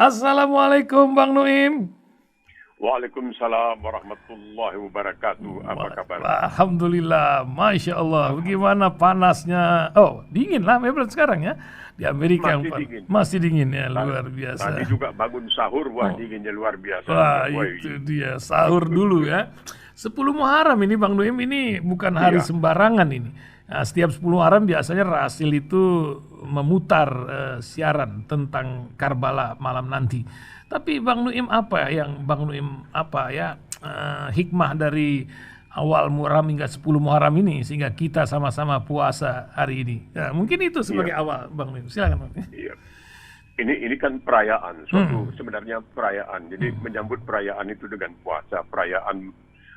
Assalamualaikum Bang Nuim. Waalaikumsalam warahmatullahi wabarakatuh. Apa kabar? Alhamdulillah, Masya Allah. Bagaimana panasnya? Oh, dingin lah memang sekarang ya. Di Amerika Masih dingin. masih dingin ya, Ta- luar biasa. Tadi juga bangun sahur, wah dinginnya luar biasa juga. Wah, Wah, itu dia. Sahur dulu ya. 10 Muharram ini Bang Nuim, ini bukan hari iya. sembarangan ini. Nah, setiap 10 Muharram biasanya Rasil itu memutar siaran tentang Karbala malam nanti. Tapi Bang Nuim apa ya hikmah dari awal Muharram hingga 10 Muharram ini sehingga kita sama-sama puasa hari ini. Ya, mungkin itu sebagai Iya, awal Bang Nuim. Silakan Bang. iya. Ini kan perayaan, suatu sebenarnya perayaan. Jadi menyambut perayaan itu dengan puasa, perayaan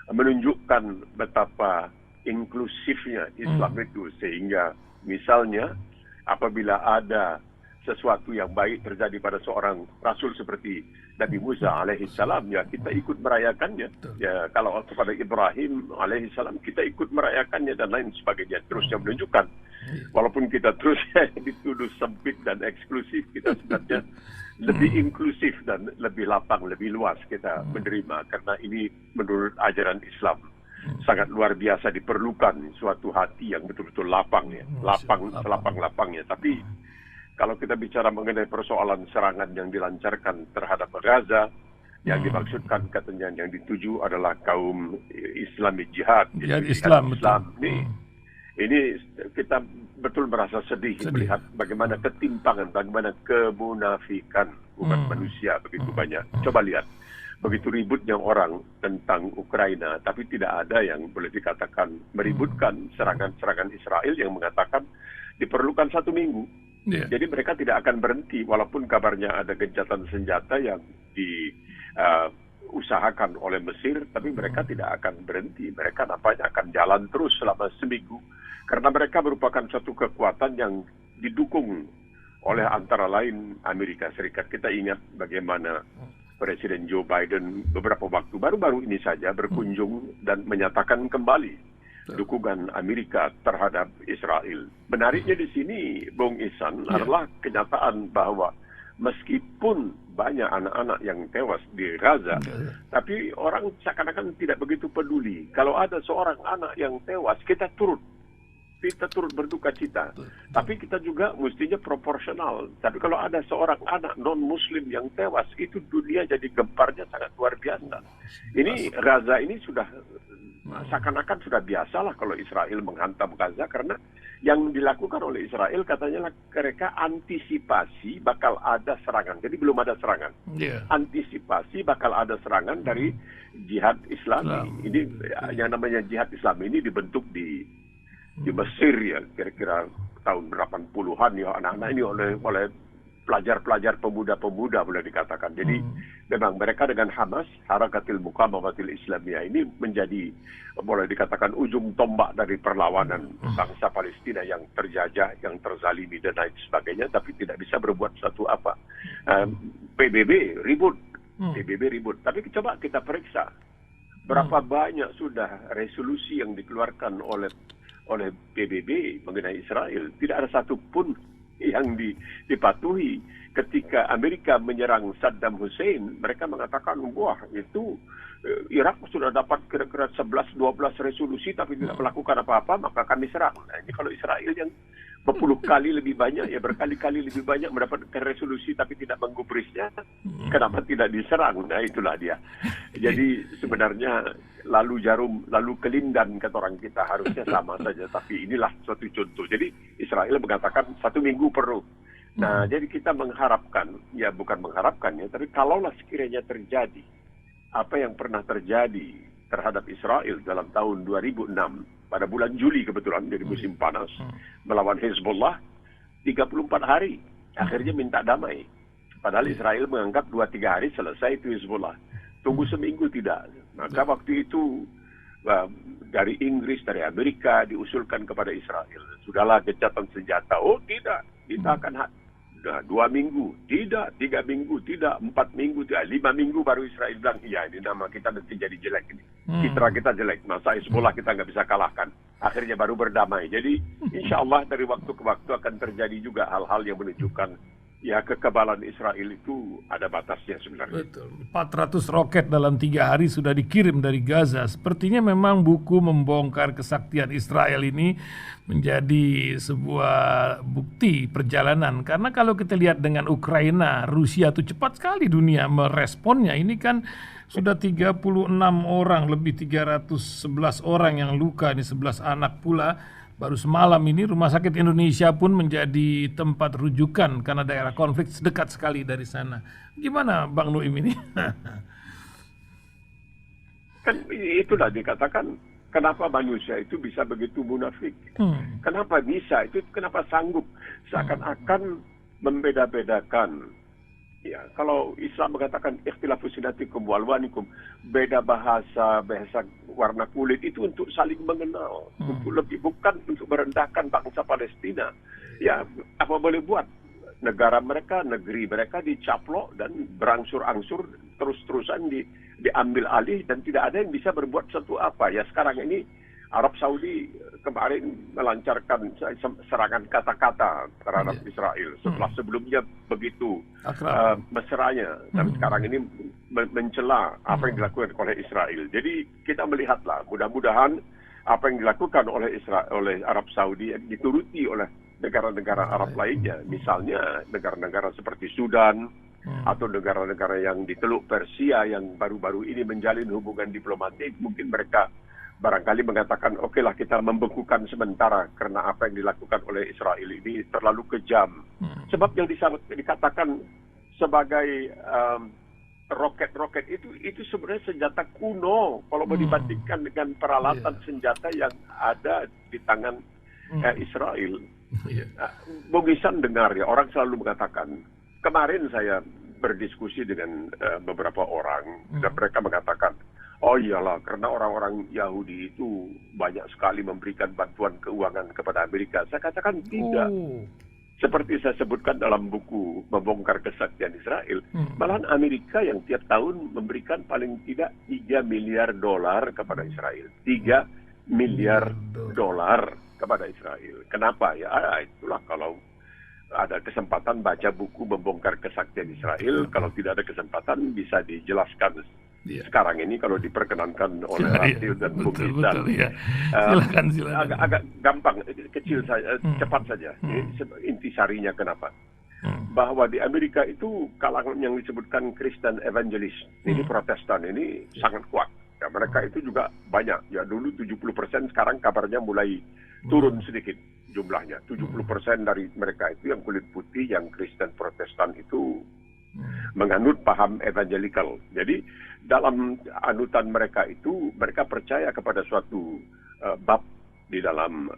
menunjukkan betapa inklusifnya Islam itu, sehingga misalnya apabila ada sesuatu yang baik terjadi pada seorang rasul seperti Nabi Musa alaihi salam, ya kita ikut merayakannya. Ya kalau kepada Ibrahim alaihi salam kita ikut merayakannya dan lain sebagainya. Terusnya menunjukkan walaupun kita terus dituduh sempit dan eksklusif, kita sebenarnya lebih inklusif dan lebih lapang, lebih luas kita menerima, karena ini menurut ajaran Islam sangat luar biasa diperlukan suatu hati yang betul-betul lapang ya, lapang selapang-lapangnya. Tapi kalau kita bicara mengenai persoalan serangan yang dilancarkan terhadap Gaza, yang dimaksudkan katanya yang dituju adalah kaum Islami jihad, Jihad Islam, betul. Ini kita betul merasa sedih melihat bagaimana ketimpangan, bagaimana kemunafikan umat manusia begitu banyak. Coba lihat, begitu ributnya orang tentang Ukraina, tapi tidak ada yang boleh dikatakan meributkan serangan-serangan Israel yang mengatakan diperlukan 1 minggu. Yeah. Jadi mereka tidak akan berhenti walaupun kabarnya ada gencatan senjata yang diusahakan oleh Mesir, tapi mereka tidak akan berhenti. Mereka nampaknya akan jalan terus selama seminggu karena mereka merupakan suatu kekuatan yang didukung oleh antara lain Amerika Serikat. Kita ingat bagaimana Presiden Joe Biden beberapa waktu baru-baru ini saja berkunjung dan menyatakan kembali dukungan Amerika terhadap Israel. Menariknya di sini, Bung Ihsan, adalah kenyataan bahwa meskipun banyak anak-anak yang tewas di Gaza, tapi orang seakan-akan tidak begitu peduli. Kalau ada seorang anak yang tewas, kita turut berduka cita. Tapi kita juga mestinya proporsional. Tapi kalau ada seorang anak non-Muslim yang tewas, itu dunia jadi gemparnya sangat luar biasa. Ini Gaza ini sudah seakan-akan sudah biasalah kalau Israel menghantam Gaza, karena yang dilakukan oleh Israel katanya mereka antisipasi bakal ada serangan. Jadi belum ada serangan. Antisipasi bakal ada serangan dari jihad Islami. Ini yang namanya jihad Islam ini dibentuk di Mesir ya, kira-kira tahun 80-an ya, anak-anak ini oleh pelajar-pelajar pemuda-pemuda boleh dikatakan. Jadi memang mereka dengan Hamas, Harakatil Muqawamatil Islamiyah, ini menjadi boleh dikatakan ujung tombak dari perlawanan bangsa Palestina yang terjajah, yang terzalimi dan lain sebagainya, tapi tidak bisa berbuat satu apa. PBB ribut. Tapi coba kita periksa berapa banyak sudah resolusi yang dikeluarkan oleh PBB mengenai Israel. Tidak ada satupun yang dipatuhi. Ketika Amerika menyerang Saddam Hussein, mereka mengatakan, wah itu Irak sudah dapat kira-kira 11-12 resolusi tapi tidak melakukan apa-apa, maka kami serang. Nah, ini kalau Israel yang berpuluh kali lebih banyak, ya berkali-kali lebih banyak mendapatkan resolusi tapi tidak menggubrisnya, kenapa tidak diserang? Nah itulah dia. Jadi sebenarnya lalu jarum, lalu kelindan kata orang kita, harusnya sama saja. Tapi inilah suatu contoh. Jadi Israel mengatakan 1 minggu perlu. Nah jadi kita mengharapkan, ya bukan mengharapkan ya, tapi kalaulah sekiranya terjadi apa yang pernah terjadi terhadap Israel dalam tahun 2006, pada bulan Juli kebetulan, jadi musim panas, melawan Hezbollah, 34 hari, akhirnya minta damai. Padahal Israel menganggap 2-3 hari selesai itu Hezbollah. Tunggu seminggu tidak. Maka waktu itu dari Inggris, dari Amerika diusulkan kepada Israel, sudahlah gencatan senjata. Oh tidak, kita akan 2 minggu, tidak 3 minggu, tidak 4 minggu, tidak 5 minggu, baru Israel bilang, iya ini nama kita nanti jadi jelek ini. Citra kita jelek, masa Hezbollah kita nggak bisa kalahkan. Akhirnya baru berdamai. Jadi insya Allah dari waktu ke waktu akan terjadi juga hal-hal yang menunjukkan ya kekebalan Israel itu ada batasnya sebenarnya. Betul. 400 roket dalam 3 hari sudah dikirim dari Gaza. Sepertinya memang buku membongkar kesaktian Israel ini menjadi sebuah bukti perjalanan. Karena kalau kita lihat dengan Ukraina, Rusia itu cepat sekali dunia meresponnya. Ini kan sudah 36 orang, lebih 311 orang yang luka, ini 11 anak pula. Baru semalam ini Rumah Sakit Indonesia pun menjadi tempat rujukan karena daerah konflik dekat sekali dari sana. Gimana Bang Nuim ini? Kan itulah dikatakan kenapa manusia itu bisa begitu munafik. Kenapa bisa? Itu kenapa sanggup seakan-akan membeda-bedakan. Ya, kalau Islam mengatakan ikhtilafu sinatikum wal wanikum, beda bahasa warna kulit itu untuk saling mengenal, untuk lebih, bukan untuk merendahkan bangsa Palestina. Ya, apa boleh buat? Negara mereka, negeri mereka dicaplok dan berangsur-angsur terus-terusan diambil alih dan tidak ada yang bisa berbuat sesuatu apa. Ya sekarang ini Arab Saudi kemarin melancarkan serangan kata-kata terhadap Israel setelah sebelumnya begitu mesranya, dan sekarang ini mencela apa yang dilakukan oleh Israel. Jadi kita melihatlah, mudah-mudahan apa yang dilakukan oleh Arab Saudi dituruti oleh negara-negara Arab lainnya, misalnya negara-negara seperti Sudan atau negara-negara yang di Teluk Persia yang baru-baru ini menjalin hubungan diplomatik. Mungkin mereka barangkali mengatakan, okelah kita membekukan sementara karena apa yang dilakukan oleh Israel ini terlalu kejam. Sebab yang dikatakan sebagai roket-roket itu sebenarnya senjata kuno kalau mau dibandingkan dengan peralatan senjata yang ada di tangan Israel. Bung Isan dengar ya, orang selalu mengatakan, kemarin saya berdiskusi dengan beberapa orang dan mereka mengatakan, oh iyalah, karena orang-orang Yahudi itu banyak sekali memberikan bantuan keuangan kepada Amerika. Saya katakan tidak. Seperti saya sebutkan dalam buku Membongkar Kesaktian Israel, malahan Amerika yang tiap tahun memberikan paling tidak 3 miliar dolar kepada Israel. 3 miliar dolar kepada Israel. Kenapa? Ya itulah, kalau ada kesempatan baca buku Membongkar Kesaktian Israel, kalau tidak ada kesempatan bisa dijelaskan sekarang ini kalau diperkenankan oleh Rasil dan Bung Isan. Ya. Silakan. Agak gampang, kecil saja, cepat saja. Intisarinya kenapa? Bahwa di Amerika itu kalangan yang disebutkan Kristen Evangelis, ini Protestan, ini sangat kuat. Ya, mereka itu juga banyak. Ya dulu 70%, sekarang kabarnya mulai turun sedikit jumlahnya. 70% dari mereka itu yang kulit putih, yang Kristen Protestan itu menganut paham evangelikal. Jadi dalam anutan mereka itu, mereka percaya kepada suatu bab di dalam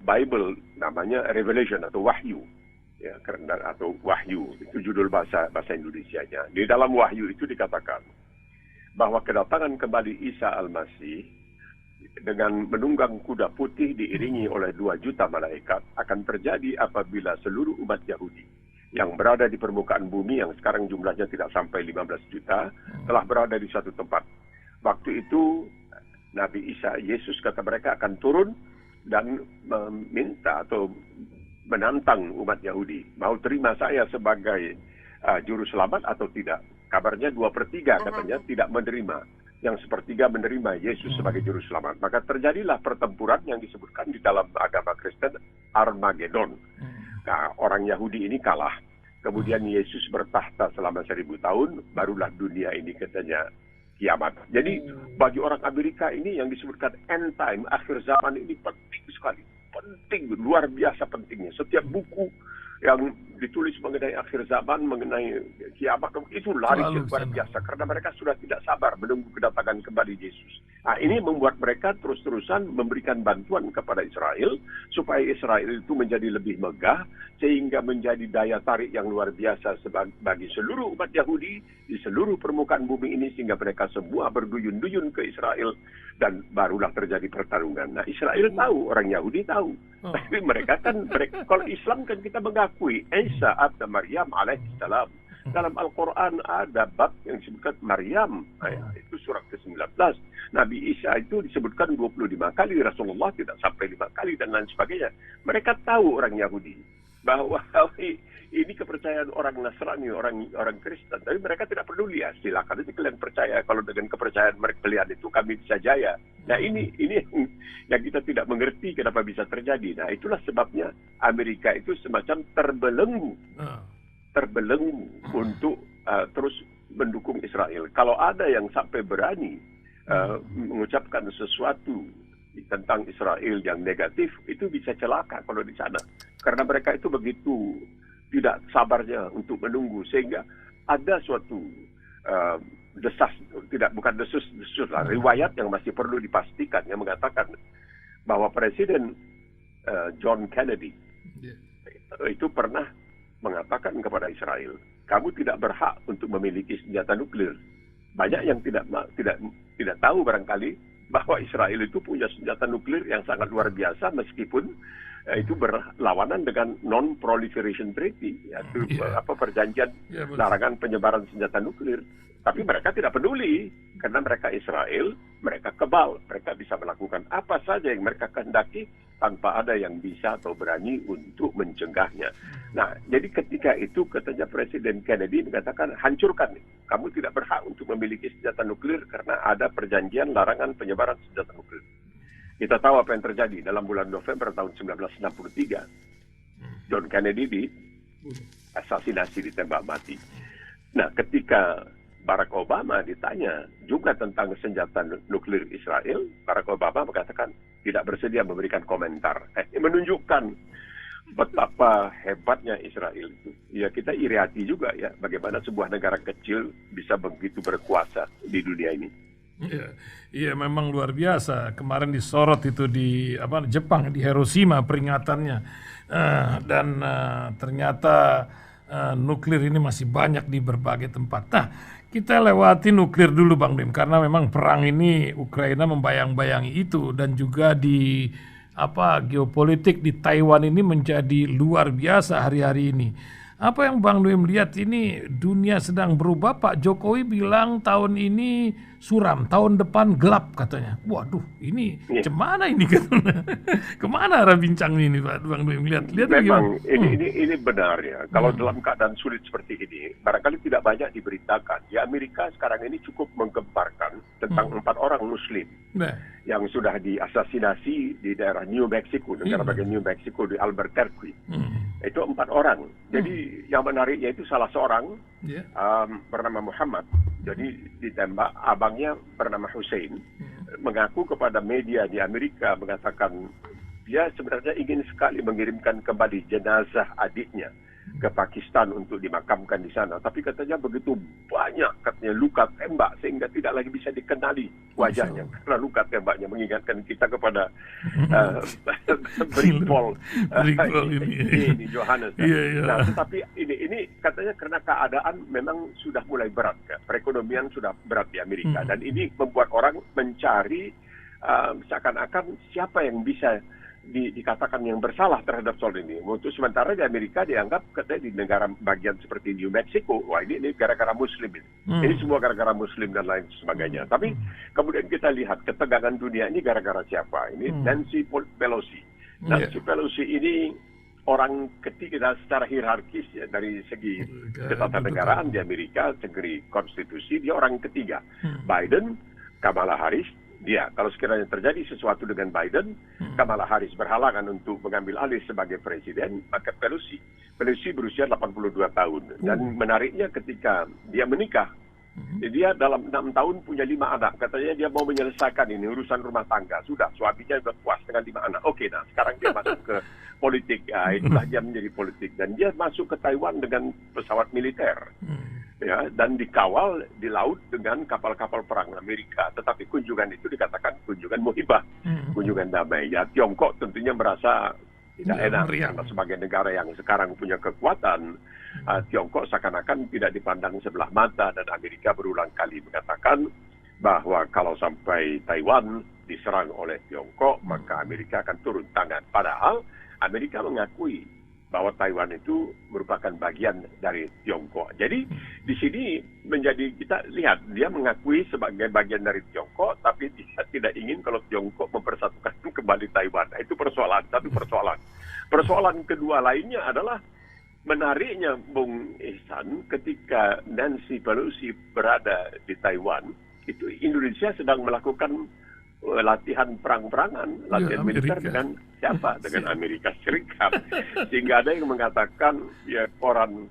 Bible namanya Revelation atau Wahyu. Ya, atau Wahyu itu judul bahasa Indonesianya. Di dalam Wahyu itu dikatakan bahwa kedatangan kembali Isa Al-Masih dengan menunggang kuda putih diiringi oleh 2 juta malaikat akan terjadi apabila seluruh umat Yahudi yang berada di permukaan bumi, yang sekarang jumlahnya tidak sampai 15 juta, telah berada di suatu tempat. Waktu itu Nabi Isa, Yesus kata mereka akan turun dan meminta atau menantang umat Yahudi, mau terima saya sebagai juru selamat atau tidak. Kabarnya 2/3 katanya tidak menerima. Yang 1/3 menerima Yesus sebagai juru selamat. Maka terjadilah pertempuran yang disebutkan di dalam agama Kristen Armageddon. Nah, orang Yahudi ini kalah. Kemudian Yesus bertahta selama 1000 tahun, barulah dunia ini katanya kiamat. Jadi bagi orang Amerika ini yang disebutkan end time, akhir zaman ini penting sekali. Penting, luar biasa pentingnya. Setiap buku yang ditulis mengenai akhir zaman, mengenai kiamat, itu lari luar biasa. Karena mereka sudah tidak sabar menunggu kedatangan kembali Yesus. Nah, ini membuat mereka terus-terusan memberikan bantuan kepada Israel, supaya Israel itu menjadi lebih megah, sehingga menjadi daya tarik yang luar biasa bagi seluruh umat Yahudi di seluruh permukaan bumi ini, sehingga mereka semua berduyun-duyun ke Israel, dan barulah terjadi pertarungan. Nah, Israel tahu, orang Yahudi tahu. Tapi mereka kalau Islam kan kita mengakui Isa abda Maryam alaihissalam. Dalam Al-Quran ada bab yang disebutkan Maryam, itu surat ke-19. Nabi Isa itu disebutkan 25 kali, Rasulullah tidak sampai 5 kali, dan lain sebagainya. Mereka tahu orang Yahudi. bahwa ini kepercayaan orang Nasrani, orang Kristen, tapi mereka tidak peduli. Ya, silakan aja kalian percaya, kalau dengan kepercayaan kalian itu kami bisa jaya. Nah ini yang kita tidak mengerti kenapa bisa terjadi. Nah itulah sebabnya Amerika itu semacam terbelenggu untuk terus mendukung Israel. Kalau ada yang sampai berani mengucapkan sesuatu tentang Israel yang negatif, itu bisa celaka kalau di sana. Karena mereka itu begitu tidak sabarnya untuk menunggu, sehingga ada suatu bukan desus lah, riwayat yang masih perlu dipastikan yang mengatakan bahwa Presiden John Kennedy itu pernah mengatakan kepada Israel, kamu tidak berhak untuk memiliki senjata nuklir. Banyak yang tidak tahu barangkali bahwa Israel itu punya senjata nuklir yang sangat luar biasa, meskipun itu berlawanan dengan Non-Proliferation Treaty, yaitu perjanjian larangan penyebaran senjata nuklir. Tapi mereka tidak peduli, karena mereka Israel, mereka kebal, mereka bisa melakukan apa saja yang mereka kehendaki tanpa ada yang bisa atau berani untuk mencegahnya. Nah, jadi ketika itu katanya Presiden Kennedy mengatakan, hancurkan, kamu tidak berhak untuk memiliki senjata nuklir karena ada perjanjian larangan penyebaran senjata nuklir. Kita tahu apa yang terjadi dalam bulan November tahun 1963. John Kennedy diasasinasi, ditembak mati. Nah, ketika Barack Obama ditanya juga tentang senjata nuklir Israel, Barack Obama mengatakan tidak bersedia memberikan komentar. Menunjukkan betapa hebatnya Israel itu. Ya, kita iri hati juga ya, bagaimana sebuah negara kecil bisa begitu berkuasa di dunia ini. Iya, memang luar biasa. Kemarin disorot itu di Jepang, di Hiroshima peringatannya, dan ternyata nuklir ini masih banyak di berbagai tempat. Nah, kita lewati nuklir dulu Bang Dim, karena memang perang ini Ukraina membayang-bayangi itu, dan juga di geopolitik di Taiwan ini menjadi luar biasa hari-hari ini. Apa yang Bang Dim lihat ini, dunia sedang berubah. Pak Jokowi bilang tahun ini suram, tahun depan gelap katanya. Waduh, ini cemana ini katanya. Kemana arah bincang ini Pak Bang Dim lihat memang ini benar ya. Kalau dalam keadaan sulit seperti ini, barangkali tidak banyak diberitakan. Di Amerika sekarang ini cukup menggemparkan tentang 4 orang Muslim yang sudah diasasinasi di daerah New Mexico, negara bagian New Mexico di Albuquerque. Itu 4 orang. Jadi yang menariknya itu salah seorang bernama Muhammad. Jadi ditembak, abangnya bernama Hussein. Mengaku kepada media di Amerika, mengatakan dia sebenarnya ingin sekali mengirimkan kembali jenazah adiknya ke Pakistan untuk dimakamkan di sana. Tapi katanya begitu banyak katanya luka tembak sehingga tidak lagi bisa dikenali wajahnya karena luka tembaknya, mengingatkan kita kepada Brickball di Johannes. Nah, tetapi ini katanya karena keadaan memang sudah mulai berat, perekonomian sudah berat di Amerika, dan ini membuat orang mencari seakan-akan siapa yang bisa dikatakan yang bersalah terhadap soal ini. Untuk sementara di Amerika dianggap katanya di negara bagian seperti New Mexico, wah ini gara-gara Muslim ini. Ini semua gara-gara Muslim dan lain sebagainya. Tapi kemudian kita lihat ketegangan dunia ini gara-gara siapa? Ini Nancy Pelosi. Nancy Pelosi ini orang ketiga secara hierarkis ya, dari segi ketatanegaraan di Amerika, segi konstitusi, dia orang ketiga. Biden, Kamala Harris. Dia, kalau sekiranya terjadi sesuatu dengan Biden, Kamala Harris berhalangan untuk mengambil alih sebagai presiden, maka Pelosi berusia 82 tahun. Dan menariknya ketika dia menikah, dia dalam 6 tahun punya 5 anak. Katanya dia mau menyelesaikan ini urusan rumah tangga. Sudah, suaminya sudah puas dengan 5 anak. Oke, nah sekarang dia masuk ke politik. Itulah dia menjadi politik. Dan dia masuk ke Taiwan dengan pesawat militer. Ya, dan dikawal di laut dengan kapal-kapal perang Amerika. Tetapi kunjungan itu dikatakan kunjungan muhibah, kunjungan damai. Ya, Tiongkok tentunya merasa tidak enak karena sebagai negara yang sekarang punya kekuatan, Tiongkok seakan-akan tidak dipandang sebelah mata, dan Amerika berulang kali mengatakan bahwa kalau sampai Taiwan diserang oleh Tiongkok, maka Amerika akan turun tangan. Padahal Amerika mengakui bahwa Taiwan itu merupakan bagian dari Tiongkok. Jadi di sini menjadi kita lihat dia mengakui sebagai bagian dari Tiongkok, tapi dia tidak ingin kalau Tiongkok mempersatukan kembali Taiwan. Nah, itu satu persoalan. Persoalan kedua lainnya adalah menariknya Bung Ihsan ketika Nancy Pelosi berada di Taiwan, itu Indonesia sedang melakukan latihan perang-perangan, latihan militer dengan siapa? Dengan Amerika Serikat. Sehingga ada yang mengatakan, ya koran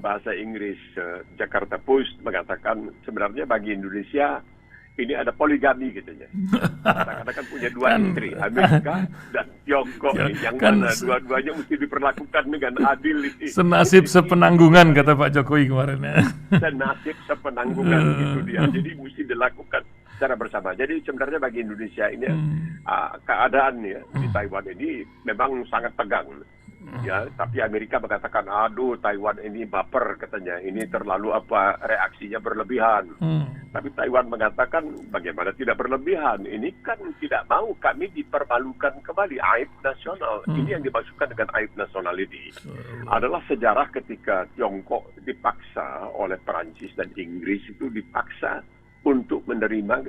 bahasa Inggris Jakarta Post mengatakan sebenarnya bagi Indonesia ini ada poligami katanya. Kadang-kadang kan punya dua istri, Amerika dan Tiongkok, yang mana dua-duanya mesti diperlakukan dengan adil. Senasib sepenanggungan kata Pak Jokowi kemarin. Senasib sepenanggungan itu dia. Jadi mesti dilakukan secara bersama. Jadi sebenarnya bagi Indonesia ini keadaan ya di Taiwan ini memang sangat tegang. Ya, tapi Amerika mengatakan, aduh Taiwan ini baper katanya, ini terlalu reaksinya berlebihan. Tapi Taiwan mengatakan bagaimana tidak berlebihan, ini kan tidak mau kami dipermalukan kembali, aib nasional. Ini yang dimaksudkan dengan aib nasional ini adalah sejarah ketika Tiongkok dipaksa oleh Perancis dan Inggris itu dipaksa untuk menerima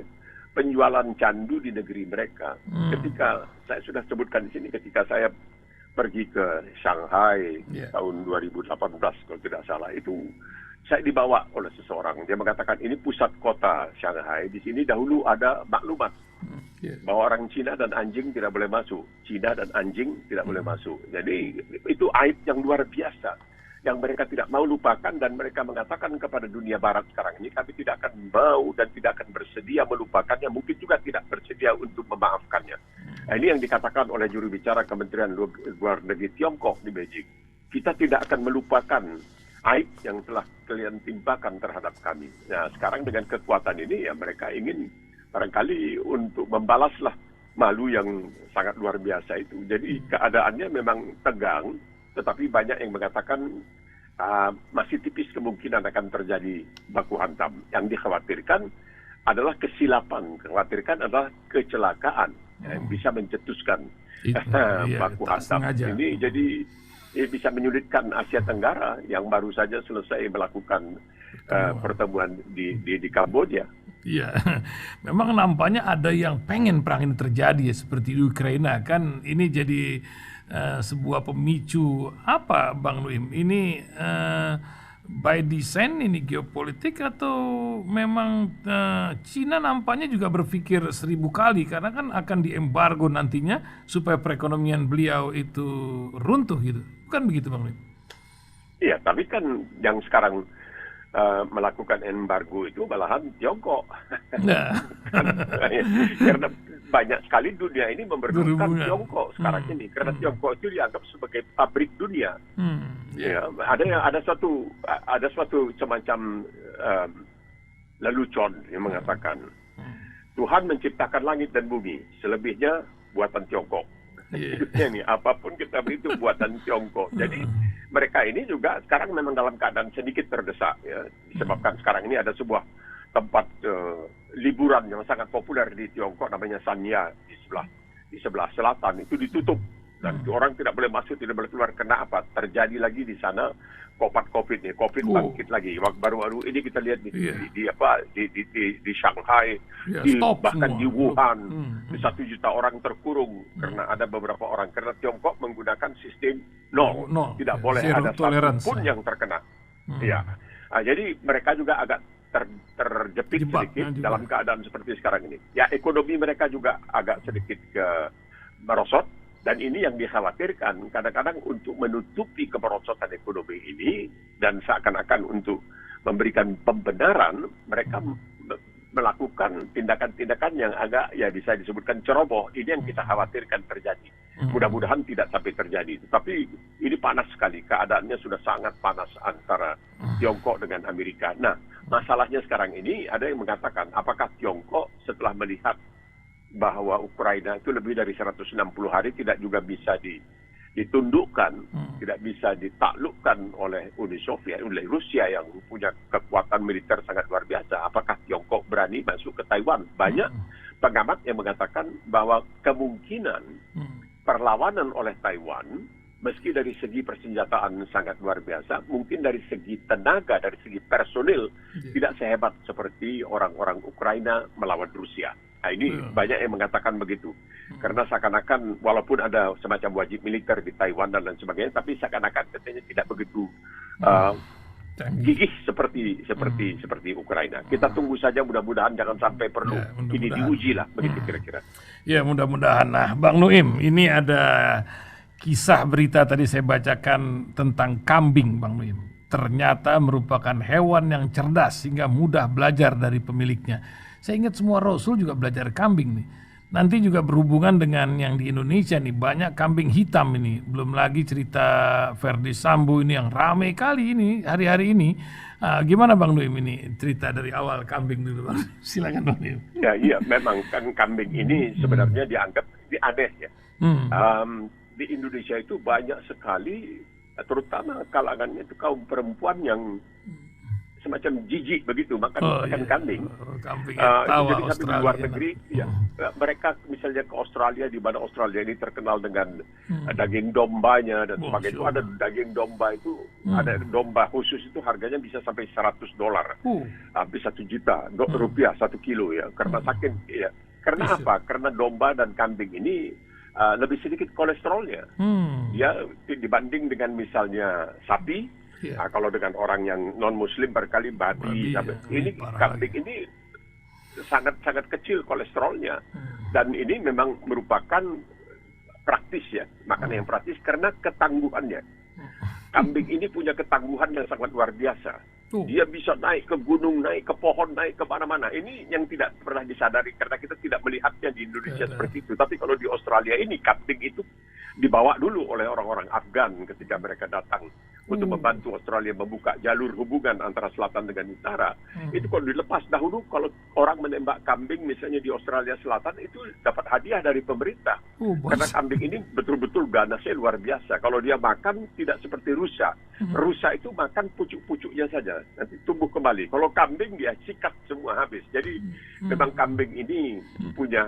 penjualan candu di negeri mereka. Ketika saya sudah sebutkan di sini, ketika saya pergi ke Shanghai tahun 2018 kalau tidak salah, itu saya dibawa oleh seseorang. Dia mengatakan ini pusat kota Shanghai. Di sini dahulu ada maklumat bahwa orang Cina dan anjing tidak boleh masuk. Cina dan anjing tidak boleh masuk. Jadi itu aib yang luar biasa yang mereka tidak mau lupakan, dan mereka mengatakan kepada dunia barat sekarang ini, kami tidak akan mau dan tidak akan bersedia melupakannya, mungkin juga tidak bersedia untuk memaafkannya. Nah, ini yang dikatakan oleh juru bicara Kementerian Luar Negeri Tiongkok di Beijing. Kita tidak akan melupakan aib yang telah kalian timpakan terhadap kami. Nah, sekarang dengan kekuatan ini ya mereka ingin barangkali untuk membalaslah malu yang sangat luar biasa itu. Jadi keadaannya memang tegang, tetapi banyak yang mengatakan masih tipis kemungkinan akan terjadi baku hantam. Yang dikhawatirkan adalah kesilapan, dikhawatirkan adalah kecelakaan yang bisa mencetuskan baku hantam ini. Jadi bisa menyulitkan Asia Tenggara yang baru saja selesai melakukan pertemuan di Kamboja. Iya, memang nampaknya ada yang pengen perang ini terjadi ya, seperti di Ukraina kan. Ini jadi sebuah pemicu apa, Bang Nuim? Ini by design, ini geopolitik, atau memang Cina nampaknya juga berpikir 1000 kali karena kan akan diembargo nantinya supaya perekonomian beliau itu runtuh gitu. Bukan begitu, Bang Nuim? Iya, tapi kan yang sekarang melakukan embargo itu malahan Tiongkok. Karena banyak sekali dunia ini memerlukan Tiongkok sekarang ini, karena Tiongkok itu dianggap sebagai pabrik dunia. Ya, ada suatu semacam lelucon yang mengatakan Tuhan menciptakan langit dan bumi, selebihnya buatan Tiongkok. Ini apapun kita beri itu buatan Tiongkok. Jadi mereka ini juga sekarang memang dalam keadaan sedikit terdesak ya, disebabkan sekarang ini ada sebuah tempat liburan yang sangat populer di Tiongkok namanya Sanya di sebelah selatan, itu ditutup dan orang tidak boleh masuk, tidak boleh keluar. Karena apa? Terjadi lagi di sana COVID bangkit lagi. Baru-baru ini kita lihat di Shanghai, bahkan di Wuhan, 1 juta orang terkurung karena ada beberapa orang, karena Tiongkok menggunakan sistem tidak boleh ada satu pun yang terkena. Ya, jadi mereka juga agak terjepit sedikit dalam keadaan seperti sekarang ini. Ya, ekonomi mereka juga agak sedikit merosot. Dan ini yang dikhawatirkan, kadang-kadang untuk menutupi kemerosotan ekonomi ini dan seakan-akan untuk memberikan pembenaran, mereka melakukan tindakan-tindakan yang agak ya bisa disebutkan ceroboh. Ini yang kita khawatirkan terjadi. Mudah-mudahan tidak sampai terjadi. Tapi ini panas sekali, keadaannya sudah sangat panas antara Tiongkok dengan Amerika. Nah, masalahnya sekarang ini ada yang mengatakan, apakah Tiongkok setelah melihat bahwa Ukraina itu lebih dari 160 hari tidak juga bisa ditundukkan, tidak bisa ditaklukkan oleh Uni Soviet, oleh Rusia yang punya kekuatan militer sangat luar biasa. Apakah Tiongkok berani masuk ke Taiwan? Banyak pengamat yang mengatakan bahwa kemungkinan perlawanan oleh Taiwan, meski dari segi persenjataan sangat luar biasa, mungkin dari segi tenaga, dari segi personil tidak sehebat seperti orang-orang Ukraina melawan Rusia. Nah, ini banyak yang mengatakan begitu. Karena seakan-akan walaupun ada semacam wajib militer di Taiwan dan lain sebagainya, tapi seakan-akan katanya tidak begitu gigih seperti Ukraina. Kita tunggu saja, mudah-mudahan jangan sampai perlu ini diuji lah, begitu kira-kira. Ya, mudah-mudahan. Nah, Bang Nuim, ini ada kisah berita tadi saya bacakan tentang kambing, Bang Nuim. Ternyata merupakan hewan yang cerdas sehingga mudah belajar dari pemiliknya. Saya ingat semua Rasul juga belajar kambing nih. Nanti juga berhubungan dengan yang di Indonesia nih, banyak kambing hitam ini. Belum lagi cerita Verdi Sambo ini yang ramai kali ini, hari-hari ini. Gimana Bang Nuim ini cerita dari awal kambing dulu, Bang? Silakan Bang Nuim. Ya, iya, memang kan kambing ini sebenarnya dianggap aneh ya. Di Indonesia itu banyak sekali, terutama kalangannya itu kaum perempuan yang semacam jijik begitu makan kambing. Jadi sampai di luar negeri, mereka misalnya ke Australia, di mana Australia ini terkenal dengan daging dombanya dan sebagainya. Itu ada daging domba itu, ada domba khusus itu harganya bisa sampai $100, hampir 1 juta rupiah 1 kilo ya. Karena saking ya. Karena apa? Karena domba dan kambing ini lebih sedikit kolesterolnya. Ya, dibanding dengan misalnya sapi. Kalau dengan orang yang non Muslim barangkali babi, ini kambing ini sangat kecil kolesterolnya, dan ini memang merupakan praktis ya, makanan yang praktis karena ketangguhannya. Kambing ini punya ketangguhan yang sangat luar biasa. Dia bisa naik ke gunung, naik ke pohon, naik ke mana-mana. Ini yang tidak pernah disadari karena kita tidak melihatnya di Indonesia seperti itu. Tapi kalau di Australia ini kambing itu dibawa dulu oleh orang-orang Afgan ketika mereka datang untuk membantu Australia membuka jalur hubungan antara selatan dengan utara. Itu kalau dilepas dahulu, kalau orang menembak kambing misalnya di Australia Selatan, itu dapat hadiah dari pemerintah. Karena kambing ini betul-betul ganasnya luar biasa. Kalau dia makan tidak seperti rusa. Rusa itu makan pucuk-pucuknya saja, nanti tumbuh kembali. Kalau kambing dia sikat semua habis. Jadi memang kambing ini punya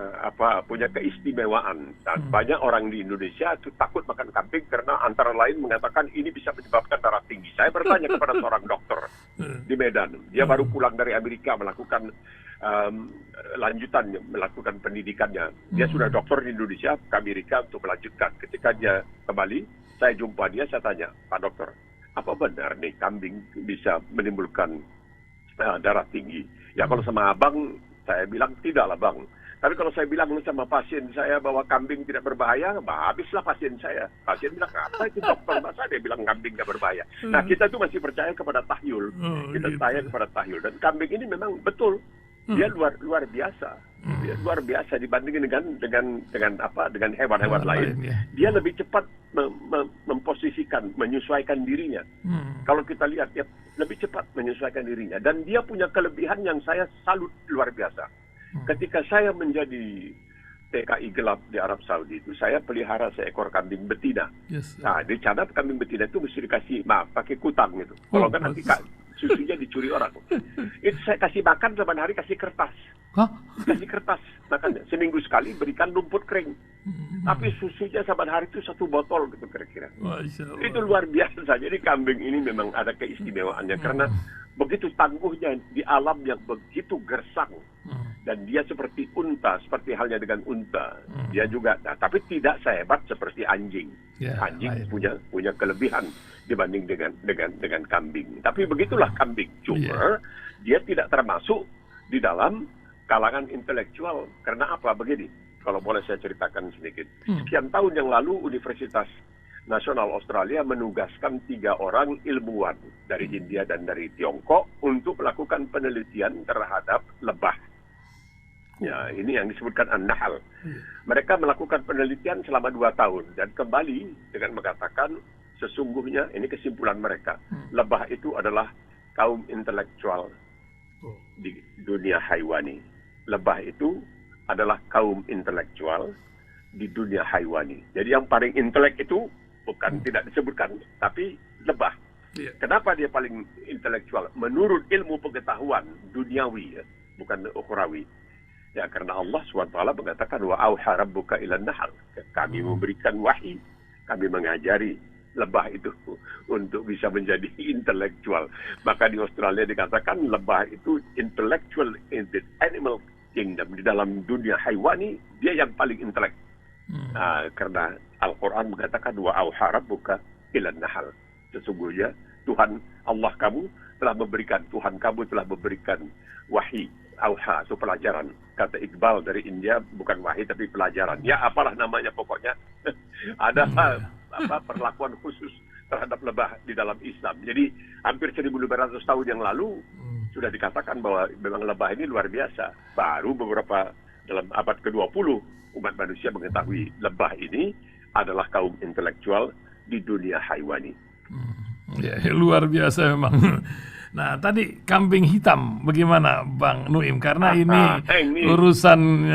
keistimewaan. Dan banyak orang di Indonesia itu takut makan kambing karena antara lain mengatakan ini bisa menyebabkan darah tinggi. Saya bertanya kepada seorang dokter di Medan. Dia baru pulang dari Amerika melakukan melakukan pendidikannya. Dia sudah dokter di Indonesia ke Amerika untuk melanjutkan. Ketika dia kembali, saya jumpa dia, saya tanya, Pak Dokter, apa benar nih kambing bisa menimbulkan darah tinggi? Ya kalau sama abang, saya bilang tidaklah bang. Tapi kalau saya bilang sama pasien saya bahwa kambing tidak berbahaya, habislah pasien saya. Pasien bilang, apa itu dokter? Masa dia bilang kambing tidak berbahaya? Nah, kita itu masih percaya kepada tahyul. Kita percaya kepada tahyul. Dan kambing ini memang betul. Dia luar biasa. Dia luar biasa dibandingkan dengan hewan-hewan lain. Dia lebih cepat memposisikan, menyesuaikan dirinya. Kalau kita lihat, dia lebih cepat menyesuaikan dirinya. Dan dia punya kelebihan yang saya salut luar biasa. Ketika saya menjadi TKI gelap di Arab Saudi itu, saya pelihara seekor kambing betina. Nah, di sana kambing betina itu mesti dikasih pakai kutang gitu. Kalau kan nanti susunya dicuri orang. Itu saya kasih makan saban hari, kasih kertas. Kasih kertas makannya. Seminggu sekali berikan rumput kering. Tapi susunya saban hari itu 1 botol gitu kira-kira. Itu luar biasa. Jadi kambing ini memang ada keistimewaannya karena begitu tangguhnya di alam yang begitu gersang. Dan dia seperti unta, seperti halnya dengan unta. Dia juga, tapi tidak sehebat seperti anjing. Anjing punya kelebihan dibanding dengan kambing. Tapi begitulah kambing. Cuma dia tidak termasuk di dalam kalangan intelektual. Karena apa? Begini, kalau boleh saya ceritakan sedikit. Sekian tahun yang lalu Universitas Nasional Australia menugaskan 3 orang ilmuwan dari India dan dari Tiongkok untuk melakukan penelitian terhadap lebah. Ya, ini yang disebutkan an-nahl. Mereka melakukan penelitian selama 2 tahun dan kembali dengan mengatakan sesungguhnya ini kesimpulan mereka. Lebah itu adalah kaum intelektual di dunia haiwani. Lebah itu adalah kaum intelektual di dunia haiwani. Jadi yang paling intelek itu bukan tidak disebutkan, tapi lebah. Kenapa dia paling intelektual? Menurut ilmu pengetahuan duniawi, ya, bukan ukhrawi. Ya, karena Allah SWT mengatakan wa auha rabbuka ilan nahl. Kami memberikan wahyi, kami mengajari lebah itu untuk bisa menjadi intelektual. Maka di Australia dikatakan lebah itu intellectual in the animal kingdom. Di dalam dunia haywani, dia yang paling intelek. Karena Al-Quran mengatakan, wa auha rabbuka ilan nahal. Sesungguhnya Tuhan Allah kamu telah memberikan wahyi, auha, itu pelajaran. Kata Iqbal dari India, bukan wahyi tapi pelajaran. Ya apalah namanya pokoknya. Ada perlakuan khusus terhadap lebah di dalam Islam. Jadi hampir 1.500 tahun yang lalu sudah dikatakan bahwa memang lebah ini luar biasa. Baru beberapa dalam abad ke-20 umat manusia mengetahui lebah ini adalah kaum intelektual di dunia haywani. Ya, luar biasa memang. Nah, tadi kambing hitam bagaimana Bang Nuim? Karena ini urusan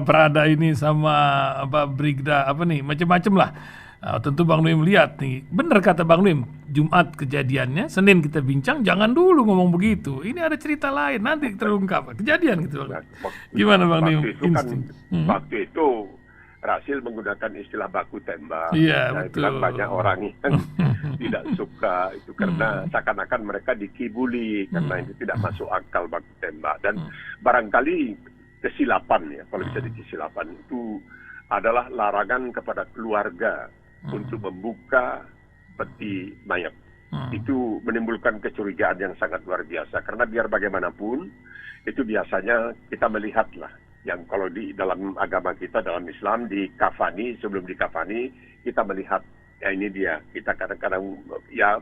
berada ini sama brigda macam-macam lah. Tentu Bang Nuim lihat nih, benar kata Bang Nuim, Jumat kejadiannya, Senin kita bincang, jangan dulu ngomong begitu. Ini ada cerita lain, nanti terungkap kejadian gitu. Gimana Bang Nuim? Waktu itu Rasil menggunakan istilah baku tembak. Iya, betul. Banyak orang yang tidak suka itu karena seakan-akan mereka dikibuli karena itu tidak masuk akal baku tembak. Dan barangkali kesilapan ya, kalau bisa kesilapan itu adalah larangan kepada keluarga untuk membuka peti mayat. Itu menimbulkan kecurigaan yang sangat luar biasa karena biar bagaimanapun itu biasanya kita melihatlah yang kalau di dalam agama kita, dalam Islam, dikafani, sebelum dikafani, kita melihat, ya ini dia, kita kadang-kadang ya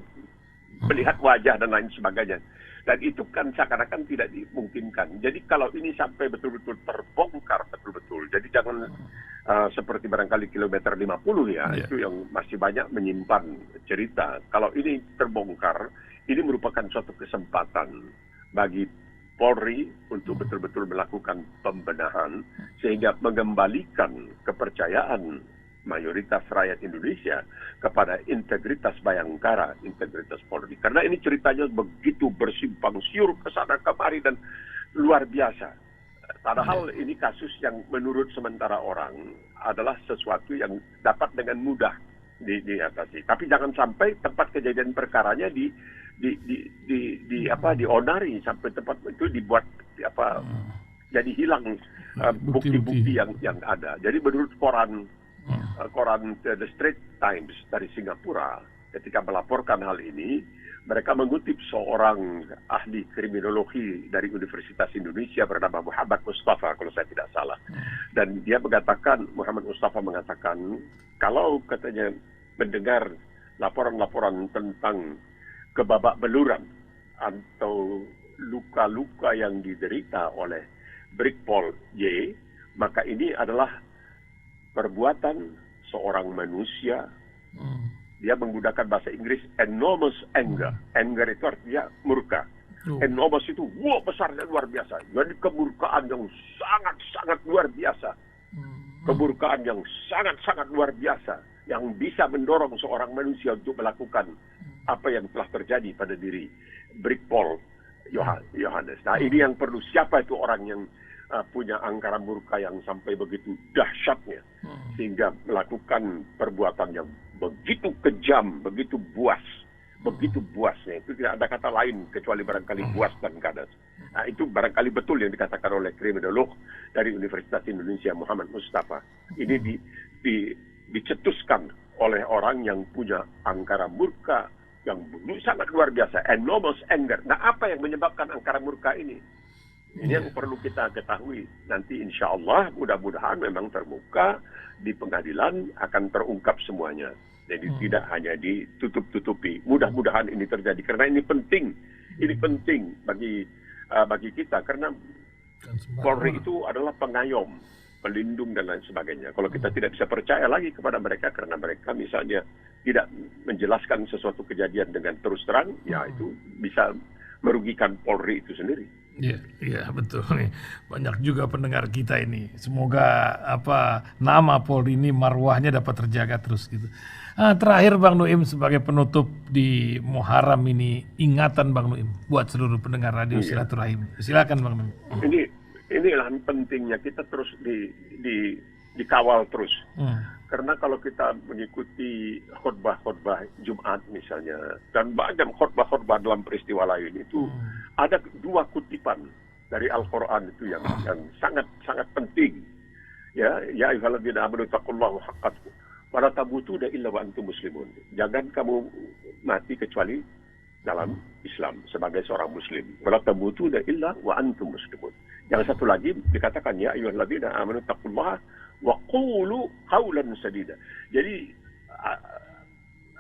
melihat wajah dan lain sebagainya. Dan itu kan seakan-akan tidak dimungkinkan. Jadi kalau ini sampai betul-betul terbongkar betul-betul, jadi jangan seperti barangkali kilometer 50 ya, itu yang masih banyak menyimpan cerita. Kalau ini terbongkar, ini merupakan suatu kesempatan bagi Polri untuk betul-betul melakukan pembenahan sehingga mengembalikan kepercayaan mayoritas rakyat Indonesia kepada integritas Bayangkara, integritas Polri. Karena ini ceritanya begitu bersimpang siur ke sana kemari dan luar biasa. Padahal ini kasus yang menurut sementara orang adalah sesuatu yang dapat dengan mudah diatasi. Tapi jangan sampai tempat kejadian perkaranya dionari sampai tempat itu dibuat jadi hilang bukti-bukti yang ada. Jadi menurut koran The Straits Times dari Singapura ketika melaporkan hal ini, mereka mengutip seorang ahli kriminologi dari Universitas Indonesia bernama Muhammad Mustafa kalau saya tidak salah. Dan dia mengatakan, Muhammad Mustafa mengatakan, kalau katanya mendengar laporan-laporan tentang kebabak beluran atau luka-luka yang diderita oleh Brigpol Y, maka ini adalah perbuatan seorang manusia. Dia menggunakan bahasa Inggris enormous anger. Anger itu artinya murka. Enormous itu besarnya luar biasa. Jadi kemurkaan yang sangat-sangat luar biasa. Kemurkaan yang sangat-sangat luar biasa yang bisa mendorong seorang manusia untuk melakukan apa yang telah terjadi pada diri Brigpol Yohanes. Nah, ini yang perlu, siapa itu orang yang punya angkara murka yang sampai begitu dahsyatnya sehingga melakukan perbuatan yang begitu kejam, begitu buasnya. Itu tidak ada kata lain kecuali barangkali buas dan ganas. Nah, itu barangkali betul yang dikatakan oleh kriminolog dari Universitas Indonesia Muhammad Mustafa. Ini dicetuskan oleh orang yang punya angkara murka yang sangat luar biasa, enormous anger. Nah, apa yang menyebabkan angkara murka ini? Ini yang perlu kita ketahui. Nanti insya Allah mudah-mudahan memang terbuka di pengadilan akan terungkap semuanya. Jadi tidak hanya ditutup-tutupi. Mudah-mudahan ini terjadi karena ini penting. Ini penting bagi kita karena Polri itu adalah pengayom, pelindung dan lain sebagainya. Kalau kita tidak bisa percaya lagi kepada mereka karena mereka misalnya tidak menjelaskan sesuatu kejadian dengan terus terang, ya itu bisa merugikan Polri itu sendiri. Iya betul nih. Banyak juga pendengar kita ini. Semoga nama Polri ini marwahnya dapat terjaga terus gitu. Terakhir Bang Nuim sebagai penutup di Muharram ini, ingatan Bang Nuim buat seluruh pendengar radio Silaturahim. Silakan Bang Nuim. Inilah pentingnya kita terus dikawal terus. Karena kalau kita mengikuti khutbah-khutbah Jumat misalnya, dan banyak khutbah-khutbah dalam peristiwa lain itu, ada dua kutipan dari Al-Quran itu yang sangat sangat penting. Ya ayyuhalladzina amanu taqullaha haqqa tuqatih wa la tamutunna illa wa antum muslimun. Jangan kamu mati kecuali dalam Islam sebagai seorang muslim. Wa la tamutunna illa wa antum muslimun. Yang satu lagi dikatakan ya ayyuhalladzina amanu taqullaha wa qulu qawlan sadida. Jadi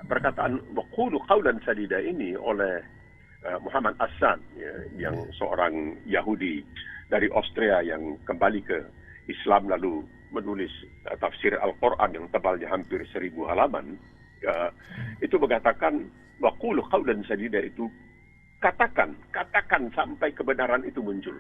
perkataan wa qulu qawlan sadida ini oleh Muhammad Assan, yang seorang Yahudi dari Austria yang kembali ke Islam lalu menulis tafsir Al-Quran yang tebalnya hampir 1000 halaman, itu mengatakan waqulu qawlan sadida itu katakan sampai kebenaran itu muncul.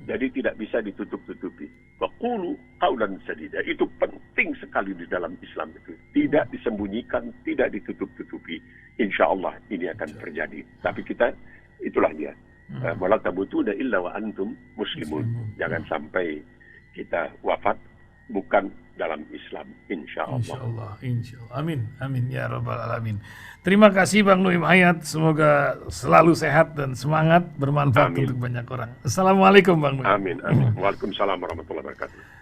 Jadi tidak bisa ditutup-tutupi. Waqulu qawlan sadida itu penting sekali di dalam Islam itu. Tidak disembunyikan, tidak ditutup-tutupi. Insya Allah ini akan terjadi. Tapi kita itulah dia. Wala tamutunna illa wa antum muslimun. Jangan sampai kita wafat bukan dalam Islam, insya Allah. Insya Allah. Amin ya rabbal alamin. Terima kasih Bang Nu'im Hayat. Semoga selalu sehat dan semangat, bermanfaat untuk banyak orang. Assalamualaikum Bang Nu'im. Amin. Waalaikumsalam warahmatullahi wabarakatuh.